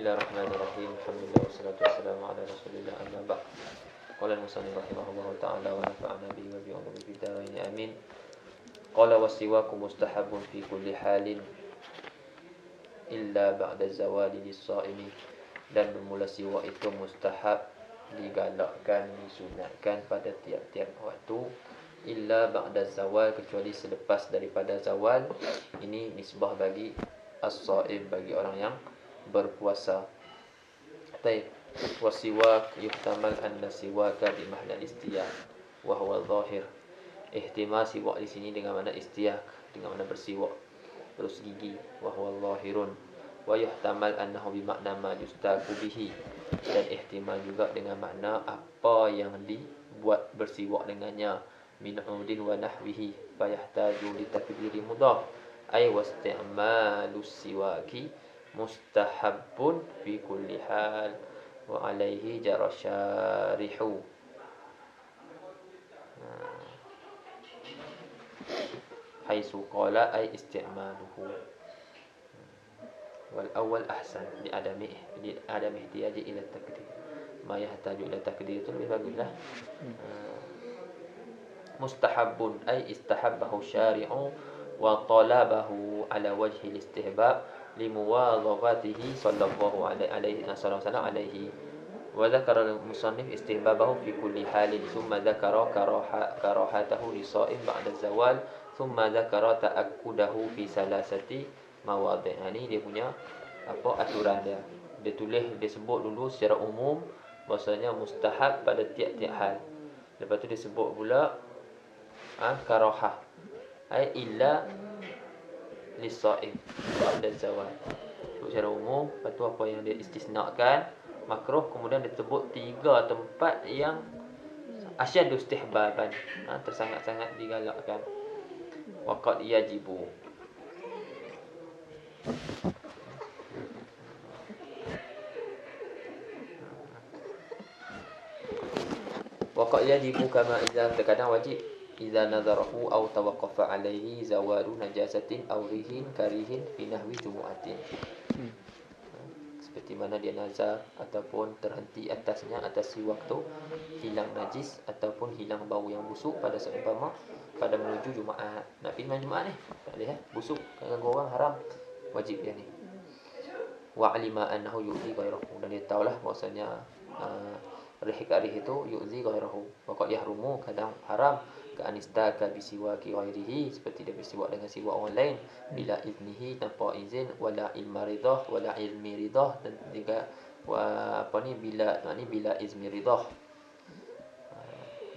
Bismillahirrahmanirrahim. Alhamdulillah wassalatu wassalamu ala Rasulillah amma ba'd. Qala al-musannif rahimahullahu ta'ala wa nafa'ana bihi wa bi ulumi fid dharain amin. Qala wasiwaku mustahabun fi kulli halin illa ba'da zawali lis-shaimi. Dan bermula siwak itu mustahab, digalakkan, disunatkan pada tiap-tiap waktu illa ba'da zawal, kecuali selepas daripada zawal. Ini nisbah bagi as-shaim, bagi orang yang berpuasa. Taib. Wasiwak yuhtamal anna siwaka bi mahna istiyaq wa huwa zahir. Ihtimal siwak di sini dengan makna istiyaq, dengan makna bersiwak, terus gigi, wa huwa zahirun. Wa yuhtamal annahu bi makna ma yustaku bihi, dan ihtimal juga dengan makna apa yang dibuat bersiwak dengannya, min udin wa nahwihi, fa yahtaju li takdiri mudhaf ay wasti'malus siwaki mustahabbun fi kulli hal wa alaihi jara syarihu. Haitsu qala ay isti'maluhu. Wal awal ahsan li adami ihtiyaji ila takdir. Ma yahtaju ila takdir itu lebih baguslah. Mustahabbun ay istahabbahu syari'u wa talabahu ala wajhi al-istihbab limuwadhabatihi sallallahu alaihi wasallam alaihi. Wa dzakara al-musannif istihbabahu fi kulli halin, thumma dzakara karahatahu li shaim ba'da zawal, thumma dzakara ta'akkudahu fi salasati mawadhi'. Ini dia punya aturan dia. Dia tulis, dia sebut dulu secara umum bahasanya mustahab pada tiap-tiap hal. Lepas tu dia sebut pula karahah ai illa lis-shaim ba'da zawal. Secara umum, lepas tu apa yang dia istisnakan makruh, kemudian dia sebut 3 tempat yang asyaddu istihbaban, tersangat-sangat digalakkan. Waqad yajibu. Waqad yajibu kama idza, terkadang wajib, idza nadharahu aw tawaqqafa alaihi zawalu najasatin aw rihin karihin fi nahwi jumu'atin. Seperti mana dia nazar ataupun terhenti atasnya, atas si waktu hilang najis ataupun hilang bau yang busuk pada seumpama pada menuju Jumaat. Nak pergi main Jumaat ni, tak boleh busuk, ganggu orang, haram, wajib dia ni. Wa alima annahu yu'zi ghairahu, dan dia tahulah bahwasanya rih itu yu'zi ghairahu. Wa qad yahrumu, kadang haram, ka anistaka bisiwaki ghairihi, seperti dia bersiwak dengan siwak orang lain, bila iznihi, tanpa izin, wala ilma ridah, wala ilmi ridah, dan juga bila izmi ridah,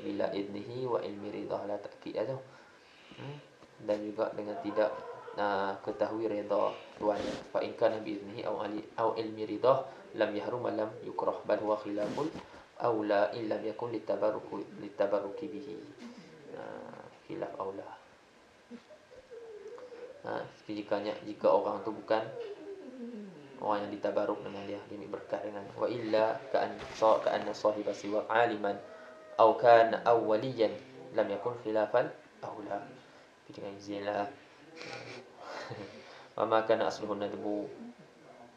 bila iznihi wa ilmi ridah, la ta'kid tu. Dan juga dengan tidak ketahui redha tuannya. Fa in kana bi iznihi aw ilmi ridah lam yahrum lam yukrah, bal huwa khilaful aula in lam yakun litabarruki bihi. Khilaf aula. Jika orang tu bukan orang yang ditabaruk dengan dia, ambil berkat dengan. Wa illa ka'anna sahiba siwa aliman aw kana awwaliyan lam yakun khilafan aula. Dengan izin wa ma kana asluhu nadbu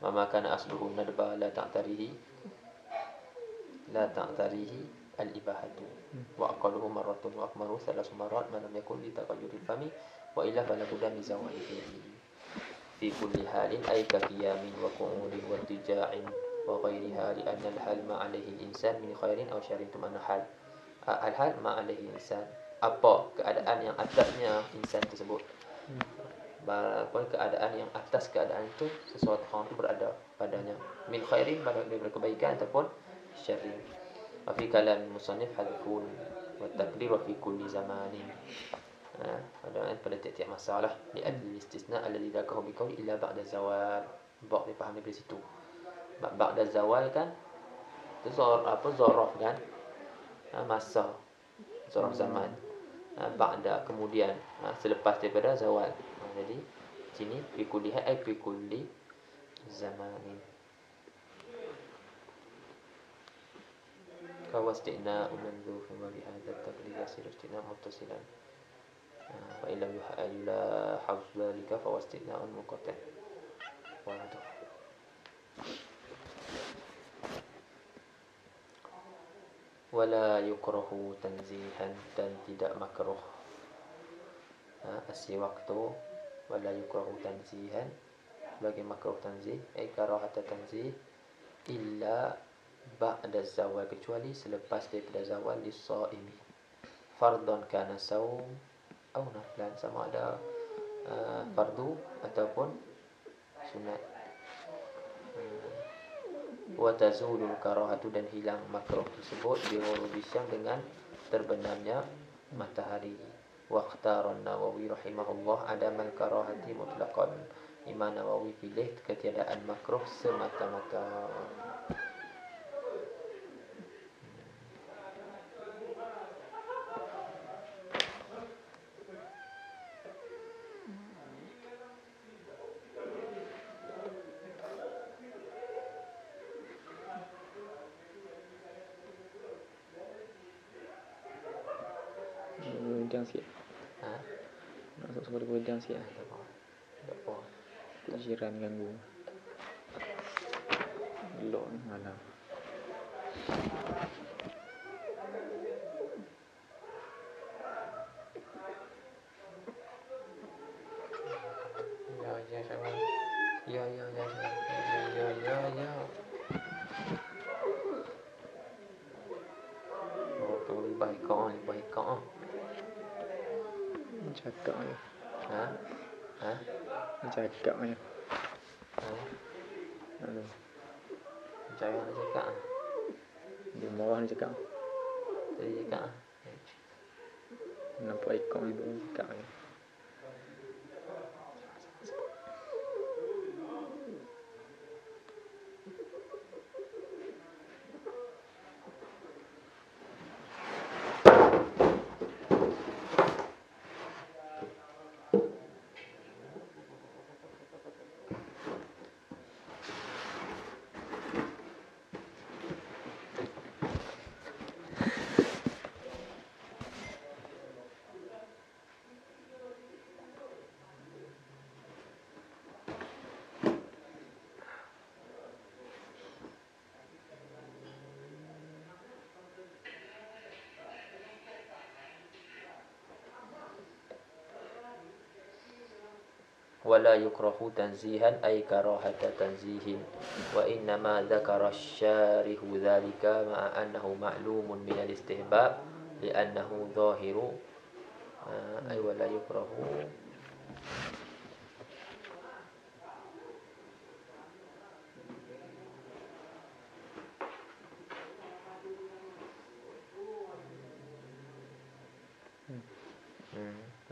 wa ma kana asluhu nadba la ta'tarihi al-ibahatu wa aqalluhu marratun wa akmalu 3 marrat ma lam yakun li taqayyudil fami wa illa fala budda min zawalihi fi kulli halin ay ka qiyamin wa qu'udin wa tija'in wa ghairiha li anna al-hal ma 'alayhi al-insan min khairin aw syarrin. Mana al-hal ma 'alayhi al-insan, apa keadaan yang atasnya insan tersebut, keadaan yang atas keadaan itu sesuatu orang itu berada padanya, min khairin, daripada kebaikan, ataupun syarrin. Wa fi kalam musannif hadfun wa takdir wa fi kulli zamanin, pada tiap-tiap masalah, li adli istisna alladhi dzakahu bi qawli illa ba'da zawal. Bab dia faham dari situ. Ba'da zawal kan itu zaraf kan, masa, zaraf zaman. Ba'da kemudian, selepas daripada zawal. Jadi sini fi kulli ay fi kulli zamanin. Kawastina umanzu fi ma bi hadha taqdir yasir istina muttasilan wa illam yuhayla hafz dhalika fawastina muqatta. Wa wala yukrahu tanzihan, dan tidak makruh. As-siwak tu wala yukrahu tanzihan, bagi makruh tanzih, karahata tanzih, illa ba'da zawal, kecuali selepas daripada zawal, lis-shaimi, fardhan kana saum au naflan, sama ada fardu ataupun sunat. Wa tazulul karahatu, dan hilang makruh tersebut, bihurubi syam, dengan terbenamnya matahari. Wa ikhtara an-Nawawi rahimahullah adamal karahati mutlaqan. Imam Nawawi pilih ketiadaan makruh semata-mata. Wedang sikit. Masuk sekolah wedang sikit. Tak apa. Jiran ganggu. Elok ni malam. Ya sama. Ya. Oh, tu baik kau. Cakap je. Ha? Cakap je. Aduh. Jangan nak cakap. Dia marah ni cakap. Tadi cakap. Nampak ikut ibu cakap je. ولا يكره تنزيها أي كراهة تنزيه وإنما ذكر الشارح ذلك مع أنه معلوم من الاستحباب لأنه ظاهر أي ولا يكره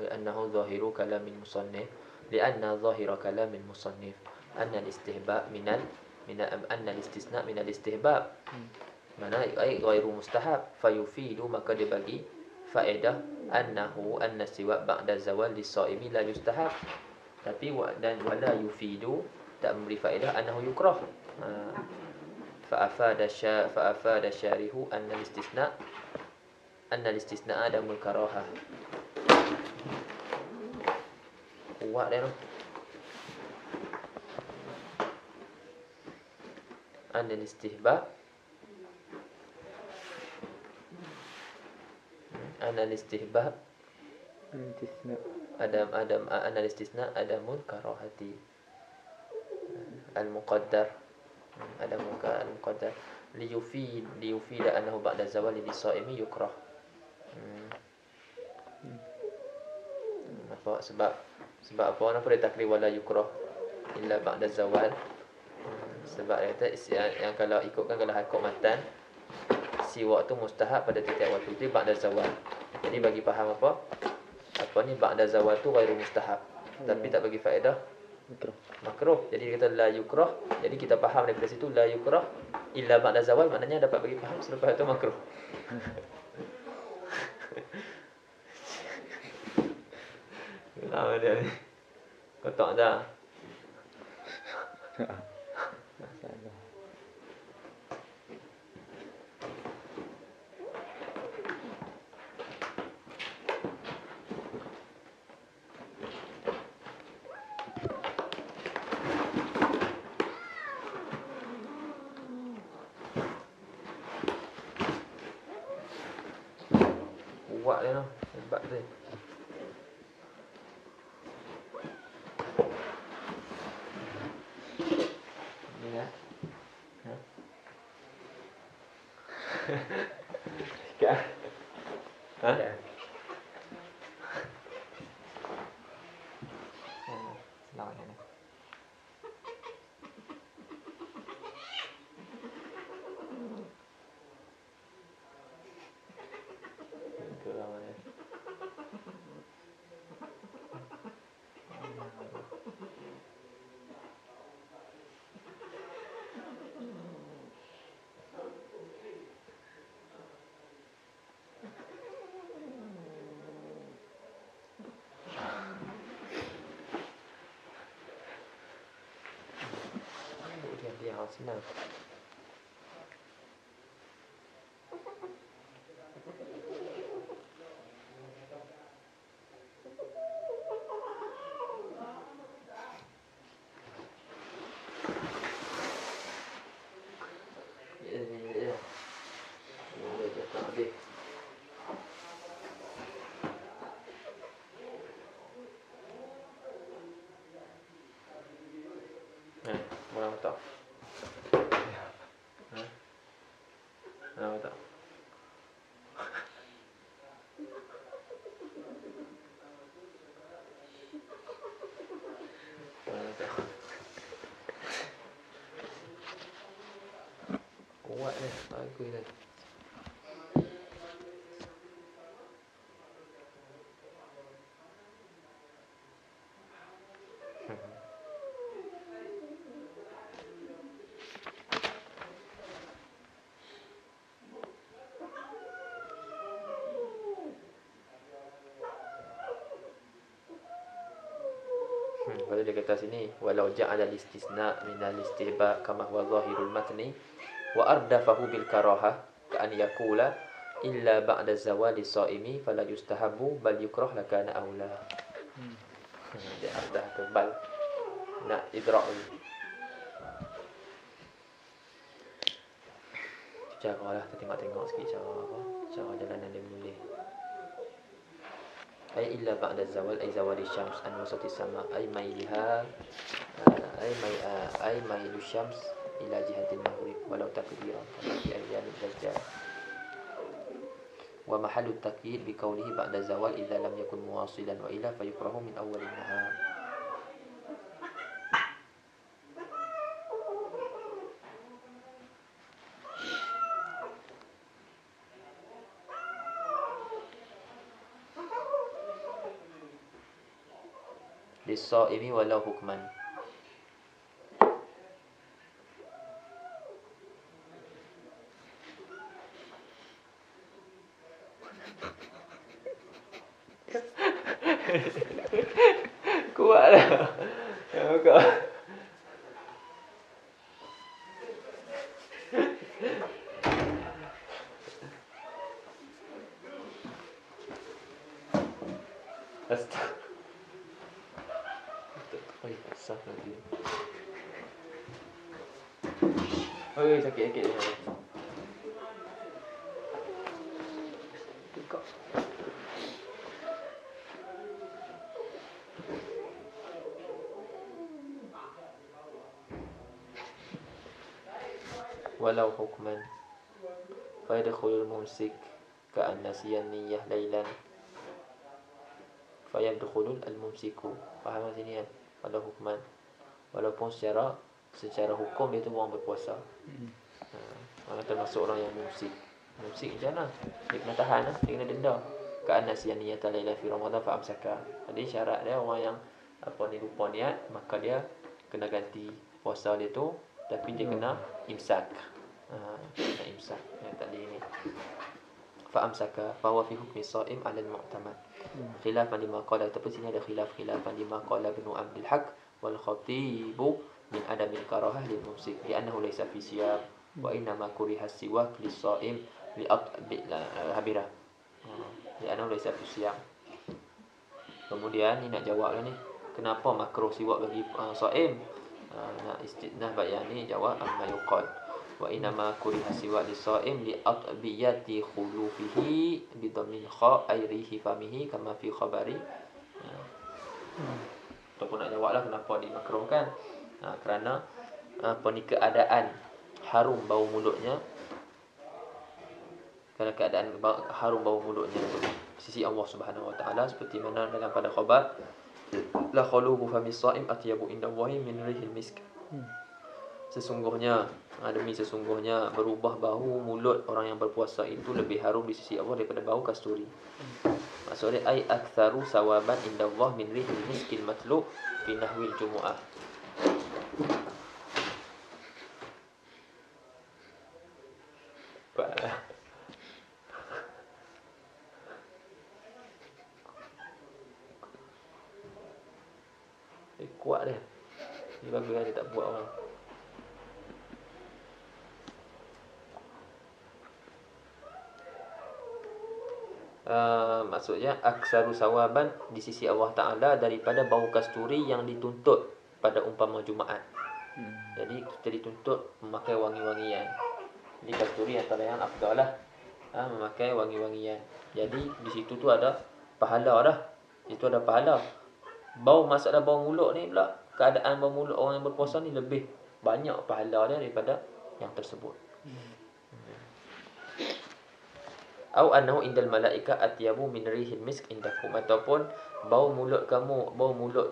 لأنه ظاهر كلام المصنف لأن ظاهر كلام المصنف أن الاستحباب أن الاستثناء من الاستحباب mana ay ghairu mustahab fayufidu, maka dia bagi faedah anna siwak ba'da zawal lis-shaimi la yustahab, tapi dan wala yufidu, tak memberi faedah annahu yukrah. Fa afada syarihu anna al-istisna adamul karahah. Kuat dia tu. Anna al-istihbab Anal-istihbab Anal-istisna adamul karahati al-muqaddar al-muqaddar liyufida annahu ba'da zawali lis-shaimi yukrah. Sebab apa kenapa dia takrif wala yukrah illa ba'da zawal? Sebab dia kata yang kalau ikutkan kalau hakuk matan, siwak tu mustahab pada setiap waktu tu ba'da zawal. Jadi bagi faham apa ni ba'da zawal tu ghairu mustahab, tapi tak bagi faedah makruh. Jadi dia kata la yukrah. Jadi kita faham daripada situ la yukrah illa ba'da zawal, maknanya dapat bagi faham selepas itu makruh. Kenapa dia ni? Kotak dah. Hebat tu. Ni ya. Ha? Sikit. Ha? Ya. Lawan ni. Kurang ni. Dia senang. Ya. Dia tak habis. Orang tak. Orang tak. Orang tak. Kuat ni, bagus ni. Lepas tu dia kata sini walau ja'ala al-istisna min al-istihba kama huwa zahirul matni wa ardafahu bil karahah ka an yaqula illa ba'da zawali shaimi fala yustahabu bal yukrah lakana aula. Dia ardah ke bal nak idrak ni. Cara lah, kita tengok sikit cara apa, cara jalanan dia menulis. Ay illa ba'da zawal ay zawali syams an wasati sama ay mailiha ay mailu syams ila jihatil maghrib walau takdiran kama fi ayyam al-dajjal wa mahallu at-taqyid bi qawlihi ba'da zawal idza lam yakun muwasilan wa ila fayukrahu min awwal an-nahar. Lis-shaimi walau hukman. Kuat lah. Kau. Astaga. Oi, sah lagi. Oi, sakit-sakit dia. Tukar. Walau hukman fa yadkhulul mumsik ka'an nasiyan niyyah lailan fa yadkhulul al-mumsiku. Faham sini kan? Walau hukman, walaupun secara hukum dia tu orang berpuasa. Orang termasuk orang yang mumsik. Mumsik macam mana? Dia kena tahan lah, dia kena denda. Ka'an nasiyan niyyah lailan fi Ramadan fa amsaka. Jadi syarat dia orang yang lupa niat, maka dia kena ganti puasa dia tu, tapi dia kena imsak. Kena imsak yang tadi ni. Fa amsaka fa huwa fi hukmi shaim 'ala al-mu'tamad. Khilafan lima qala, tapi sini ada khilafan lima qala Ibnu Abdul Haq wal Khatib min adamil karahah lil mumsik li'annahu laysa fi siyam wa inna ma kuriha siwak lis-shaim li habira. Li'annahu laysa fi siyam. Kemudian ni nak jawab lah ni, kenapa makruh siwak bagi shaim? Nak istidnah bayan ni jawab amma yuqal Wa inama kuriha siwak lisaim li atbiyati khulufihi bidhamil kha airihi famihi kama fi khabari. Ataupun nak jawablah kenapa dimakruhkan. Kerana apa ni, keadaan harum bau mulutnya, kerana keadaan harum bau mulutnya sisi Allah Subhanahu wa taala, seperti mana dalam pada khabar la khulubu famis shaim atyabu indallahi min rihil misk. Sesungguhnya sesungguhnya berubah bau mulut orang yang berpuasa itu lebih harum di sisi Allah daripada bau kasturi. Maksudnya ai aktsaru sawaban indallah min rihil miskil matlu fi nahwil jumu'ah. Kuat dia. Dia bagus dia tak buat orang. Maksudnya aksaru sawaban di sisi Allah Ta'ala daripada bau kasturi yang dituntut pada umpama Jumaat. Jadi kita dituntut memakai wangi-wangian. Jadi kasturi antara yang afdal lah, memakai wangi-wangian. Jadi di situ tu ada pahala dah. Itu ada pahala. Masalah bau mulut ni pula, keadaan bau mulut orang yang berpuasa ni lebih banyak pahala dia daripada yang tersebut. Au annahu indal malaika atyabu min rihil misk indakum, ataupun bau mulut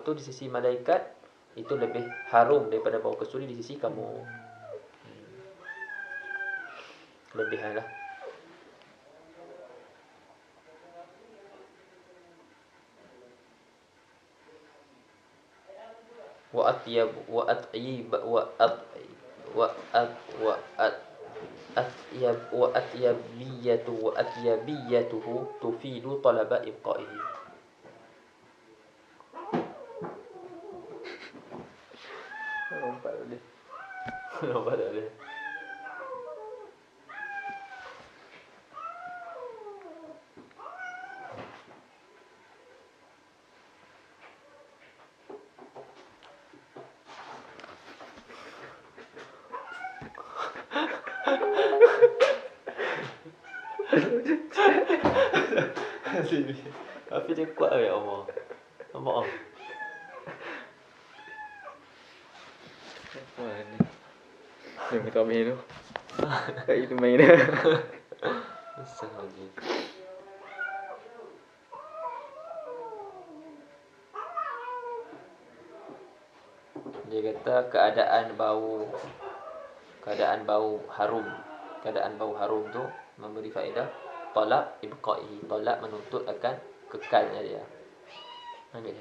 tu di sisi malaikat itu lebih harum daripada bau kasturi di sisi kamu. Lebihanlah. Wa atyabiyatuhu tufidu talaba ibqaihi. Lompat boleh. Tapi dia kuat ya Allah. Maaf. Dia kata habis tu. Kat itu main dah. Besar lagi. Dia kata keadaan bau harum tu memberi faedah talab ibqaihi, talab menuntut akan kekalnya dia. Ambil.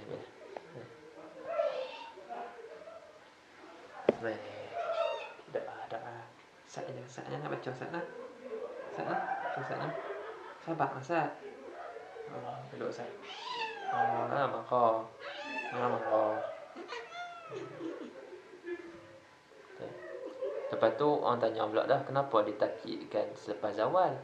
Dah. Saatnya nak baca saatnya. Sabar Ustaz. Duduk Ustaz. Maka. Lepas tu orang tanya pula dah, kenapa ditakkidkan selepas zawal?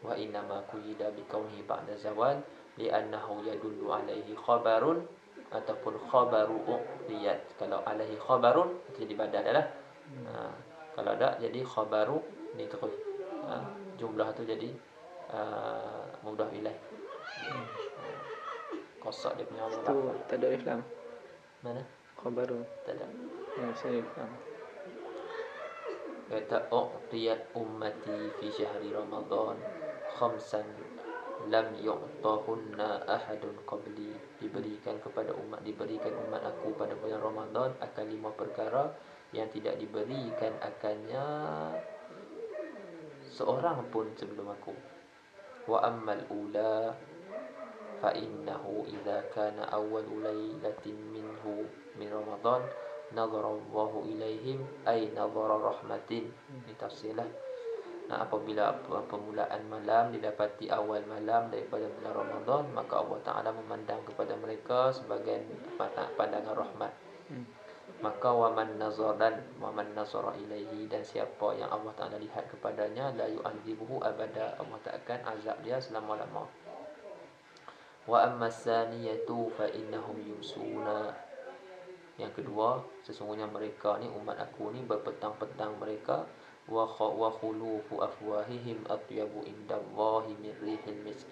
Wa inna ma quyida bi kaunihi ba'da zawal li'annahu yadullu alaihi khabarun ataupun khabaru uqliyat. Kalau alaihi khabarun jadi badal dah. Kalau tak jadi khabaru ni terus. Jumlah tu jadi mudah ilaih. Kosak dia punya Allah. Tu tak ada Islam. Mana? Khabaru. Tak ada. Saya faham. Kata uqtiyat ummati fi syahri Ramadan khamsan lam yu'tahunna ahadun qabli. Diberikan umat aku pada bulan Ramadan akan 5 perkara yang tidak diberikan akannya seorang pun sebelum aku. Wa ammal ula fa innahu idza kana awwalu lailatin minhu min Ramadan nazara Allahu ilaihim ay nazara rahmatin. Ini tafsirlah. Apabila permulaan malam didapati awal malam daripada bulan Ramadan, maka Allah Ta'ala memandang kepada mereka sebagai pandangan rahmat. Maka waman nazara ilaihi, dan siapa yang Allah Ta'ala lihat kepadanya, la yu'adzibuhu abada, Allah tak akan azab dia selama-lama. Wa amma saniyatu fa innahum yumsuna. Yang kedua, sesungguhnya mereka ni, umat aku ni, berpetang-petang mereka wa khulufu afwahihim atyabu indallahi min rihil misk.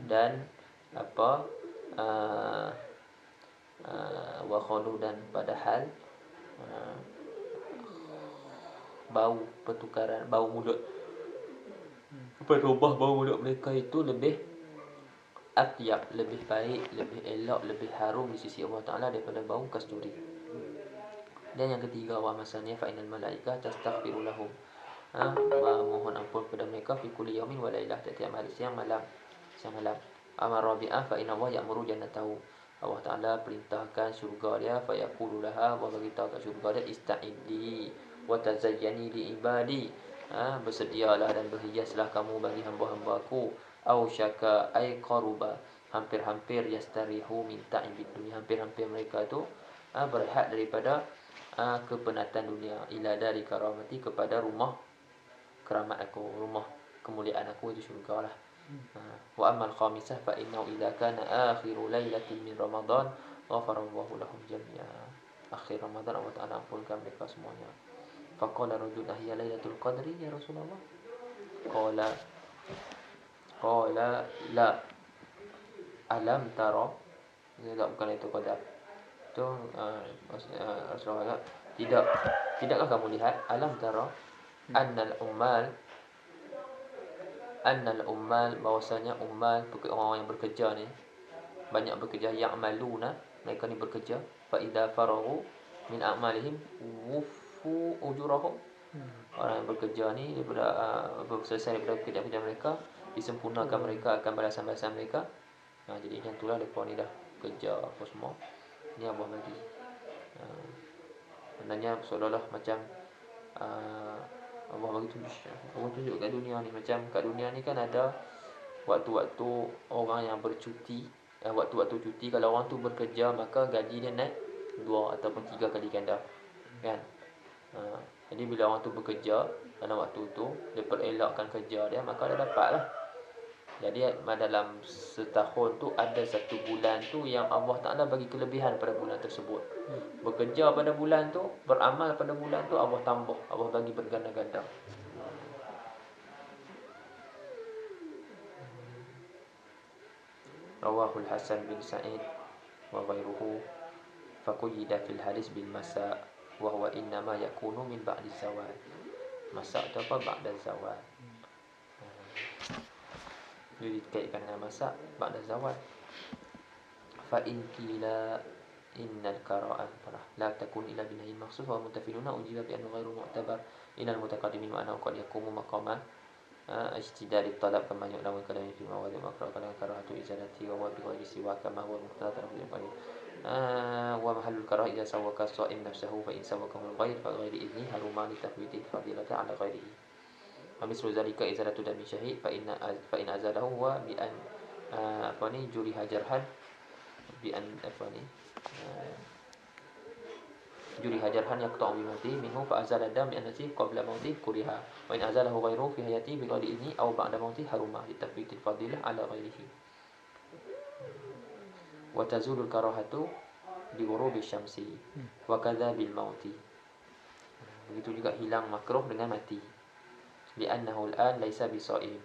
Dan apa wa khulu, dan padahal bau pertukaran bau mulut, berubah bau mulut mereka itu lebih atyab, lebih baik, lebih elok, lebih harum di sisi Allah Ta'ala daripada bau kasturi. Dan yang ketiga, wa masanya fa innal malaika tastaghfiru lahum, mohon ampun kepada mereka fi kulli yaumin wa lailah, setiap hari siang malam. Amar rabi'ah fa inna Allah ya'muru jannatahu, Allah Ta'ala perintahkan syurga dia, fa yaqulu laha, Allah beritahu kat syurga dia, ista'idli wa tazayyani li ibadi, bersedialah dan berhiaslah kamu bagi hamba-hambaku. Au syaka ay qaruba, hampir-hampir yastarihu min ta'ibid dunia, hampir-hampir mereka tu berehat daripada kepenatan dunia, ila dari karamati, kepada rumah keramat aku, rumah kemuliaan aku, itu syurga lah. Wa amal khamisah fa innahu idza kana akhiru lailatin min ramadan ghafarallahu lahum jami'a, akhir Ramadan Allah Ta'ala ampunkan mereka semuanya. Faqala rajul hiya lailatul qadri ya Rasulullah, qala la alam tara, tidak, bukan itu qadar itu, Rasulullah, tidakkah kamu lihat, alam tara annal ummal, bahwasanya ummal, orang yang bekerja ni, banyak bekerja, ya'maluna, mereka ni bekerja, fa idza farahu min a'malihim wufu ujurahum, orang yang bekerja ni daripada selesai daripada kerja-kerja mereka, disempurnakan mereka akan balasan-balasan mereka. Jadi macam itulah depa ni dah kerja apa semua, ni Allah bagi. Sebenarnya seolah-olah macam Allah bagi tunjuk kat dunia ni, macam kat dunia ni kan ada waktu-waktu orang yang bercuti, waktu-waktu cuti, kalau orang tu bekerja maka gaji dia naik 2 ataupun 3 kali ganda, kan? Jadi bila orang tu bekerja dalam waktu tu, dia perelakkan kerja dia, maka dia dapat lah. Jadi dalam setahun tu ada satu bulan tu yang Allah Ta'ala bagi kelebihan pada bulan tersebut. Bekerja pada bulan tu, beramal pada bulan tu, Allah tambah, Allah bagi berganda-ganda. Rawahul Hasan bin Sa'id wa ghairuhu faquyida fil hadis bil masa wa huwa innama yakunu min ba'di zawal. Masa tu apa? Ba'da zawal. Jadi dikaitkan dengan masak ba'da zawal. Fa in qila innal qara'an la takun illa binahi makhsus wa muntafiluna ujiba bi annahu ghairu mu'tabar innal mutaqaddimin wa annahu qad yaqumu maqama ijtidal talab kama yu'lamu kalami fi mawadi' maqra' kalam karahatu izalati wa bi ghairi siwa kama huwa muqtada fi al-qalil wa mahallul karah idza sawwaka as-sa'im nafsuhu fa in sawwakahu al-ghair fa ghairi idni haruma li tafwiti fadilati ala ghairihi. Misal zalika izalatu dami syahid fa in azalahu wa bi an juri hajarhan bi an juri hajarhan yaqta'u bi mauti minhu fa azala dam bi annasi qabla mauti kuriha wa in azalahu ghairu fi hayati bi ghairi idni aw ba'da mauti haruma li tafwitil fadilah ala ghairihi. Wa tazulul karahatu bi ghurubi syamsi wa kadza bil mauti. Begitu juga hilang makruh dengan mati. Li'annahu al-an laisa bisa'im.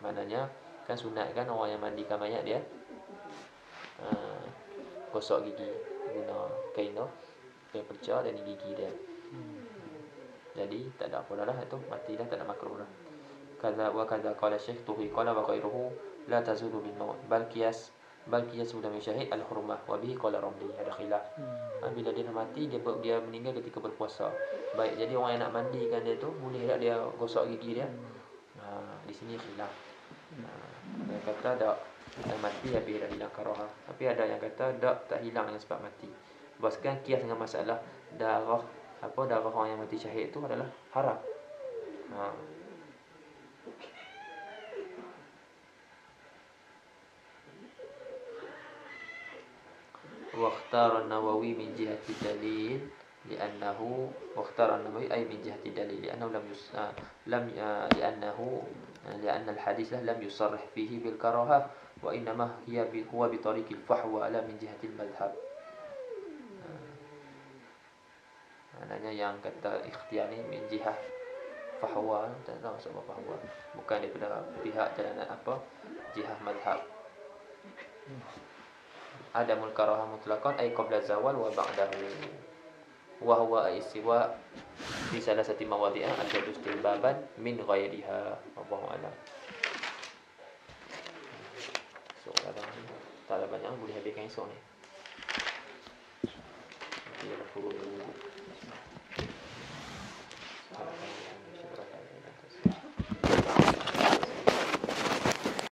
Maknanya kan sunat kan orang yang mandikan mayat dia gosok gigi guna kain tu, kain perca dan gigi dia. Jadi tak ada apa dah itu, mati dah, tak ada makruh dah. Kaza wa kaza qala Syekh Tuhi qala wa ghairuhu la tazulu bil maut bal qiyas sudah syahid al-hurmah wa bihi qala Ramli, ada khilaf. Bila dia mati, dia meninggal ketika berpuasa. Baik, jadi orang yang nak mandikan dia tu boleh tak dia gosok gigi dia? Di sini khilaf. Yang kata tak mati habis dah hilang karahah. Tapi ada yang kata tak hilang dengan sebab mati. Bahkan kias dengan masalah darah orang yang mati syahid itu adalah haram. واختار النووي من جهة الدليل لأنه أي من جهة الدليل لأنه لأن الحديث لم يصرح فيه بالكراهة وإنما هو بطريق الفحوى لا من جهة المذهب. Maknanya yang kata ikhtiar ni min jihah Fahwa, tak tahu sebab fahwa. Bukan daripada pihak jalanan apa, jihah mazhab. Adamul karahah mutlaqan ay qabla zawal wa ba'dahu. Wa huwa istiwa fi salasati mawadhi'a asyadu istihbaban min ghairiha. Wallahu a'lam. So kalau tak ada banyak boleh habiskan esok ni. Nanti ada pukul 2.